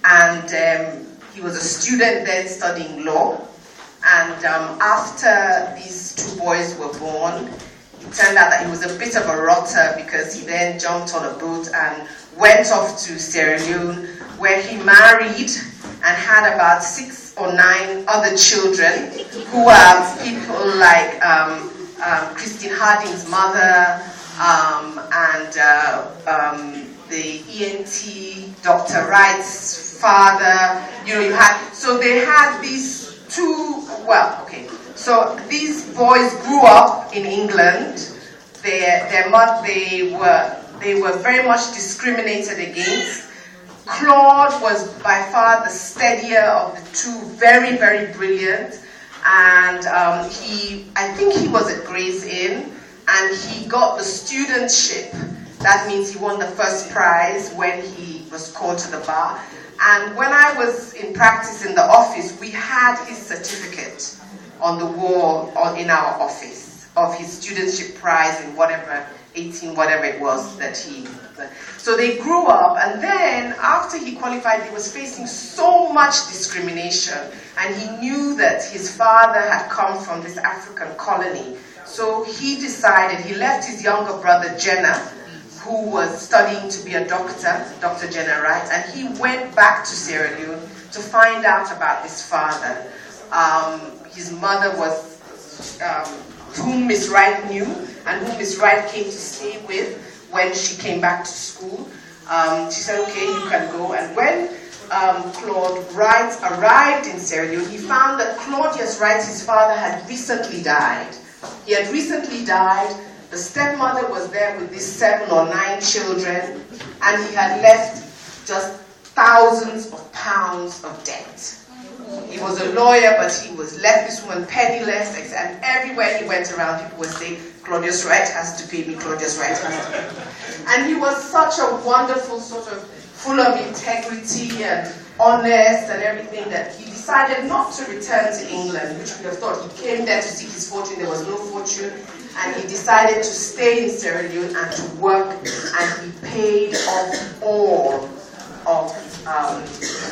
and he was a student then studying law. And after these two boys were born, it turned out that he was a bit of a rotter, because he then jumped on a boat and went off to Sierra Leone, where he married and had about 6 or 9 other children, who are people like Christine Harding's mother, and the ENT, Dr. Wright's father. You know, so they had these two, so these boys grew up in England. They were very much discriminated against. Claude was by far the steadier of the two, very, very brilliant. And I think he was at Gray's Inn, and he got the studentship. That means he won the first prize when he was called to the bar. And when I was in practice in the office, we had his certificate on the wall in our office of his studentship prize in whatever, 18, whatever it was that he... So they grew up, and then after he qualified, he was facing so much discrimination, and he knew that his father had come from this African colony. So he decided, he left his younger brother, Jenna, who was studying to be a doctor, Dr. Jenna Wright, and he went back to Sierra Leone to find out about his father. His mother was, whom Miss Wright knew, and whom Miss Wright came to stay with when she came back to school. She said, okay, you can go. And when Claude Wright arrived in Sierra Leone, he found that Claudius Wright, his father, had recently died. He had recently died. The stepmother was there with these 7 or 9 children, and he had left just thousands of pounds of debt. He was a lawyer, but he was left this woman penniless, and everywhere he went around, people would say, Claudius Wright has to pay me, Claudius Wright has to pay me. And he was such a wonderful, sort of full of integrity and honest and everything, that he decided not to return to England, which we have thought he came there to seek his fortune. There was no fortune. And he decided to stay in Sierra Leone and to work, and he paid off all of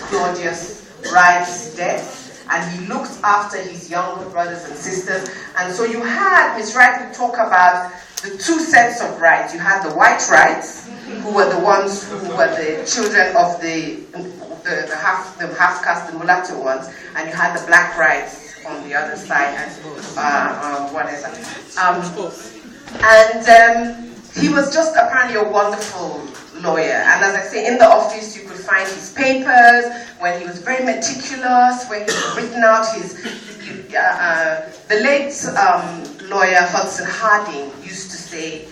Claudius Wright's debts. And he looked after his younger brothers and sisters. And so you had, Miss Wright would talk about the 2 sets of Wrights. You had the white Wrights, who were the ones who were the children of the half-caste, the mulatto ones, and you had the black Wrights on the other side, and whatever. He was just apparently a wonderful lawyer. And as I say, in the office you could find his papers, when he was very meticulous, when he had written out his... the late lawyer Hudson Harding used to say